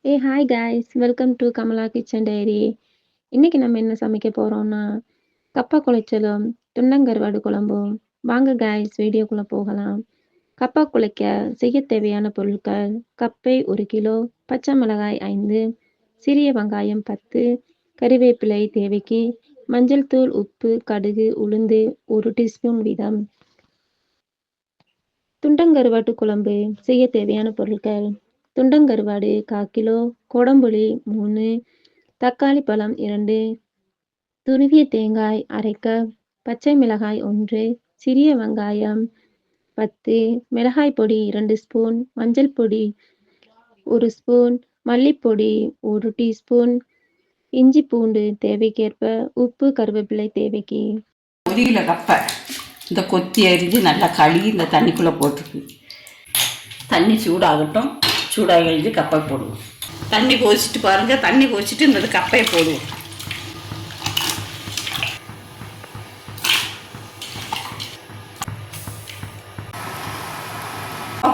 Hi guys, welcome to Kamala kitchen diary. இன்னைக்கு நம்ம என்ன சமைக்க போறோம்னா கப்பா குழைச்சலும் துண்டங்கருவாடு குழம்பும். வாங்க காய்ஸ், வீடியோக்குள்ள போகலாம். கப்பா குழைக்க செய்ய தேவையான பொருட்கள்: கப்பை 1 கிலோ, பச்சை மிளகாய் 5, சிறிய வெங்காயம் 10, கறிவேப்பிலை தேவைக்கு, மஞ்சள் தூள், உப்பு, கடுகு, உளுந்து 1 டீஸ்பூன் வீதம். துண்டங்கருவாட்டு குழம்பு செய்ய தேவையான பொருட்கள்: துண்டங்கருவாடு 1/4 கிலோ, கொடம்புளி 3, தக்காளி பழம் 2, துருவிய தேங்காய் 1/2 கப், பச்சை மிளகாய் 1, சிறிய வெங்காயம் 10, மிளகாய் பொடி 2 ஸ்பூன், மஞ்சள் பொடி 1 ஸ்பூன், மல்லிப்பொடி 1 டீஸ்பூன், இஞ்சி பூண்டு தேவைக்கேற்ப, உப்பு, கருவேப்பிலை தேவைக்கு. கொதியில கப்பை இந்த கொத்தி அரிஞ்சு நல்லா கழுவி இந்த தண்ணிக்குள்ளே போட்டுருக்கு. தண்ணி சூடாகட்டும். சூடாக கழிஞ்சு கப்பை போடுவோம். தண்ணி கொதிச்சுட்டு பாருங்கள். தண்ணி கொதிச்சுட்டு இந்த கப்பையை போடுவோம்.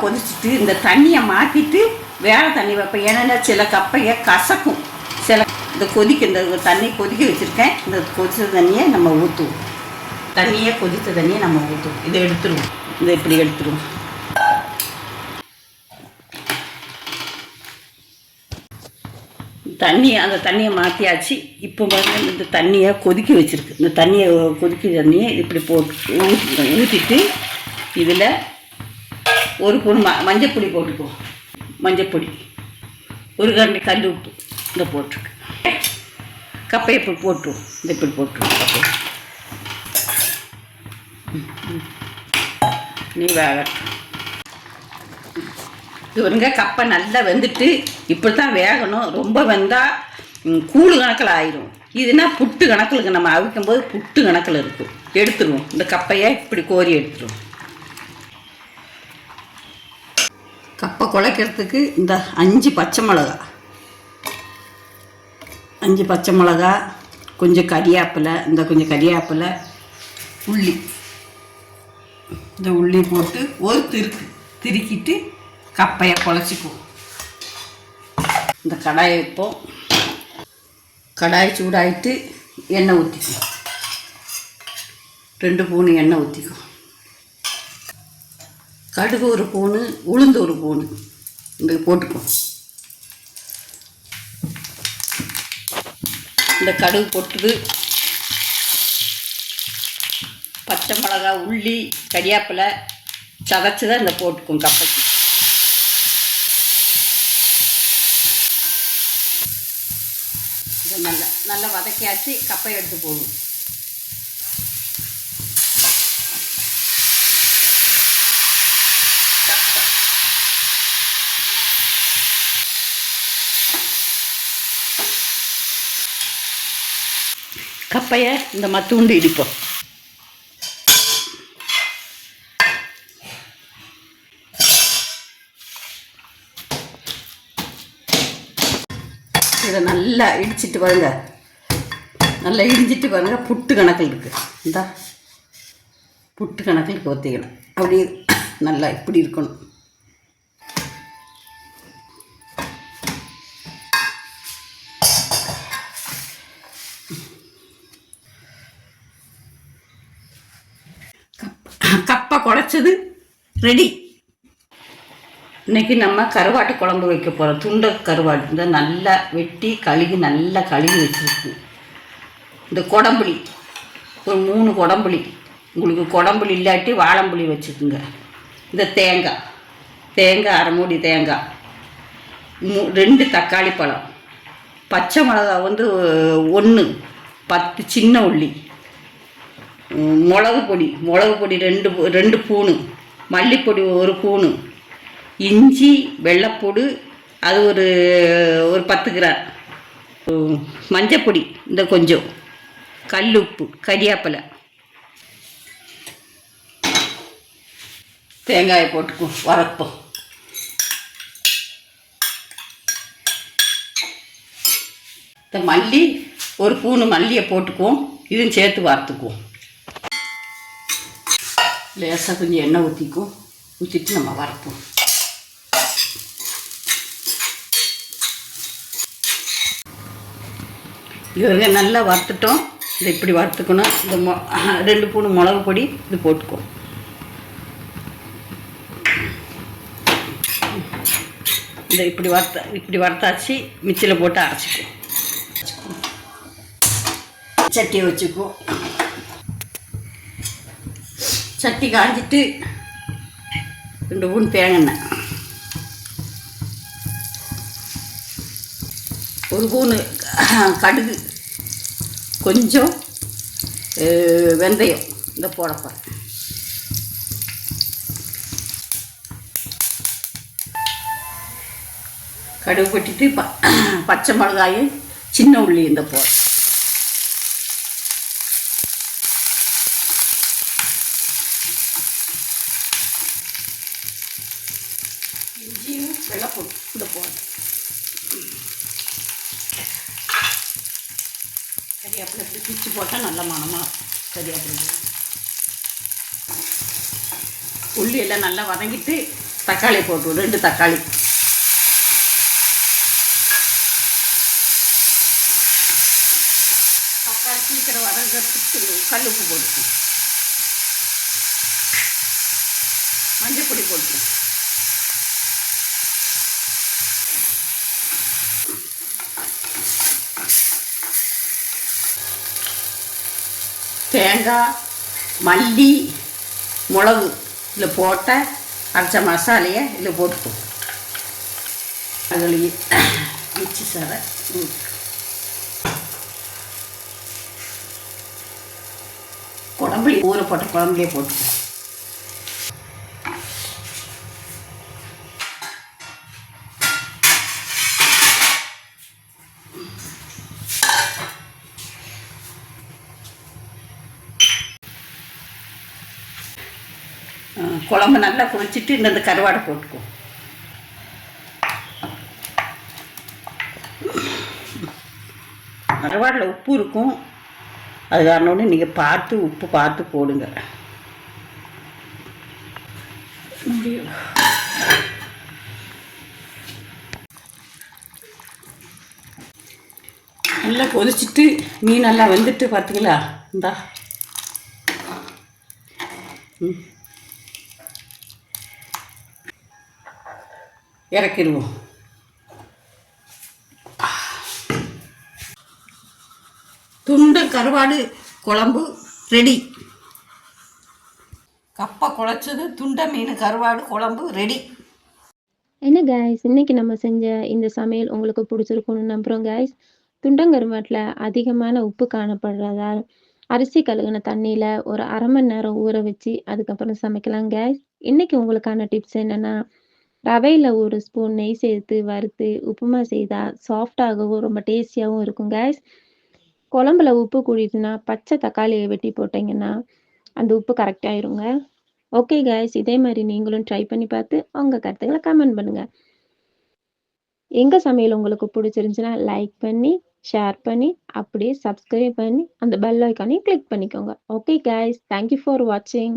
கொதிச்சுட்டு இந்த தண்ணியை மாற்றிட்டு வேறு தண்ணி வைப்பேன். ஏன்னா சில கப்பையை கசக்கும். சில இந்த தண்ணி கொதிக்க வச்சுருக்கேன். இந்த கொதிச்ச தண்ணியை நம்ம ஊற்றுவோம். தண்ணியை கொதித்த தண்ணியை நம்ம ஊற்றுவோம். இதை எடுத்துருவோம். இதை இப்படி எடுத்துருவோம். அந்த தண்ணியை மாற்றியாச்சு. இப்போ பாருங்கள், இந்த தண்ணியை கொதிக்க வச்சுருக்கு. இந்த தண்ணியை இப்படி போட்டு ஊற்றிட்டு இதில் 1 ஸ்பூன் மஞ்சப்பொடி போட்டுக்குவோம். மஞ்சப்பொடி, 1 கரண்டி கல் உப்பு இந்த போட்டிருக்கு. கப்பையை இப்படி போட்டுருவோம். இந்த இப்படி போட்டுருவோம். கப்பை நீ வேகட்டும். இவருங்க கப்பை நல்லா வெந்துட்டு இப்படி தான் வேகணும். ரொம்ப வெந்தால் கூழு கணக்கில் ஆயிரும். இதுனா புட்டு கணக்கில் நம்ம அவிக்கும் போது புட்டு கணக்கில் இருக்கும். எடுத்துருவோம். இந்த கப்பையை இப்படி கோரி எடுத்துருவோம். கப்பை குழைக்கிறதுக்கு இந்த 5 பச்சை மிளகா, கொஞ்சம் கறியாப்பிலை, உள்ளி, இந்த உள்ளி போட்டு ஒரு திருக்கிட்டு கப்பையை குழைச்சிக்குவோம். இந்த கடாயை வைப்போம். கடாய் சூடாயிட்டு எண்ணெய் ஊற்றிக்குவோம். 2 ஸ்பூன் எண்ணெய் ஊற்றிக்குவோம். கடுகு 1 ஸ்பூனு, உளுந்து 1 ஸ்பூனு இந்த போட்டுக்குவோம். இந்த கடுகு போட்டுது பச்சை மிளகா, உள்ளி, கறியாப்பிலை சதைச்சி தான் இந்த போட்டுக்கும் கப்பைக்கு. இது நல்லா வதக்கியாச்சு. கப்பையை எடுத்து போடுவோம். கப்பையை இந்த மத்துண்டு இடிப்போம். இதை நல்லா இடிச்சிட்டு பாருங்க. புட்டு கணக்கில் இருக்குது. இந்த புட்டு கணக்கில் கொத்திக்கணும். அப்படி நல்லா இப்படி இருக்கணும். கப்பை குழைச்சது ரெடி. இன்றைக்கி நம்ம கருவாட்டு குழம்பு வைக்க போகிறோம். துண்டை கருவாடு இந்த நல்லா வெட்டி நல்லா கழுவி வச்சுருக்கு. இந்த கொடம்புளி ஒரு 3 கொடம்புளி, உங்களுக்கு கொடம்புளி இல்லாட்டி வாழம்புளி வச்சுக்குங்க. இந்த தேங்காய் 1/2 மூடி தேங்காய், 2 தக்காளி பழம், பச்சை மிளகா 1, 10 சின்ன உள்ளி, மிளகு பொடி 2 ஸ்பூனு, மல்லிப்பொடி 1 ஸ்பூனு, இஞ்சி, வெள்ளைப்பூடு அது ஒரு 10 கிராம், மஞ்சப்பொடி இந்த கொஞ்சம், கல் உப்பு, கறியாப்பிலை, தேங்காயை போட்டுக்குவோம். வறுப்போம். இந்த மல்லி 1 ஸ்பூனு மல்லியை போட்டுக்குவோம். இதுவும் சேர்த்து வறுத்துக்குவோம். லேசாக கொஞ்சம் எண்ணெய் ஊற்றிட்டு நம்ம வறுப்போம். இவங்க நல்லா வறுத்துட்டோம். இதை இப்படி வறுத்துக்கணும். இந்த 2 ஸ்பூன் மிளகு பொடி இது போட்டுக்கோ. இந்த இப்படி வறுத்தாச்சு. மிக்சியில் போட்டு அரைச்சிக்கோ. சட்டியை வச்சுக்கோ. சட்டி காஞ்சிட்டு 2 ஸ்பூன் தேங்காய், 1 ஸ்பூன் கடுகு, கொஞ்சம் வெந்தயம் இந்த போடப்போகிறேன். கடுகு போட்டுட்டு பச்சை மிளகாயும் சின்ன உள்ளி இந்த போட. இஞ்சியும் வெள்ளைப்பூண்டு இந்த போட. கறிவேப்பிலை இப்படி பிச்சு போட்டால் நல்ல மணமாக கறிவேப்பிலை. உள்ளி எல்லாம் நல்லா வதங்கிட்டு தக்காளி போட்டு 2 தக்காளி. தக்காளி சீக்கிரம் வதங்கிறதுக்கு கல் உப்பு போட்டுக்கும். மஞ்சள் பொடி போட்டுக்கும். தேங்காய், மல்லி, மிளகு இதில் போட்ட அரைச்ச மசாலையை இதில் போட்டுக்கும். அதுலேயே மிச்சி சாரை குழம்புலி ஊற போட்ட குழம்புலேயே போட்டுக்கும். குழம்பு நல்லா கொதிச்சுட்டு இந்த கருவாடை போட்டுக்கும். கருவாடில் உப்பு இருக்கும். அது காரணோன்னு நீங்கள் உப்பு பார்த்து போடுங்க. நல்லா கொதிச்சுட்டு மீன் நல்லா வெந்துட்டு பார்த்தீங்களா? இந்தா இறக்கிடுவோம். துண்டு கருவாடு குழம்பு ரெடி. கப்பை குழச்சது துண்டை மீன் கருவாடு குழம்பு ரெடி. என்ன கைஸ், இன்னைக்கு நம்ம செஞ்ச இந்த சமையல் உங்களுக்கு பிடிச்சிருக்கும்னு நம்புகிறோம் கைஸ். துண்டங்கருவாட்டில் அதிகமான உப்பு காணப்படுறதால் அரிசி கழுகுன தண்ணியில் ஒரு 1/2 மணி நேரம் ஊற வச்சு அதுக்கப்புறம் சமைக்கலாம் கைஸ். இன்னைக்கு உங்களுக்கான டிப்ஸ் என்னென்னா, ரவையில் 1 ஸ்பூன் நெய் சேர்த்து வறுத்து உப்புமா செய்தால் சாஃப்டாகவும் ரொம்ப டேஸ்டியாகவும் இருக்கும் கைஸ். குழம்புல உப்பு கூடிட்டுனா பச்சை தக்காளியை வெட்டி போட்டிங்கன்னா அந்த உப்பு கரெக்டாகிருங்க. ஓகே கைஸ், இதே மாதிரி நீங்களும் ட்ரை பண்ணி பார்த்து உங்கள் கருத்துக்களை கமெண்ட் பண்ணுங்கள். எங்கள் சமையல் உங்களுக்கு பிடிச்சிருந்துச்சுன்னா லைக் பண்ணி, ஷேர் பண்ணி, அப்படியே சப்ஸ்கிரைப் பண்ணி அந்த பெல் ஐக்கானையும் கிளிக் பண்ணிக்கோங்க. ஓகே கைஸ், தேங்க்யூ ஃபார் வாட்சிங்.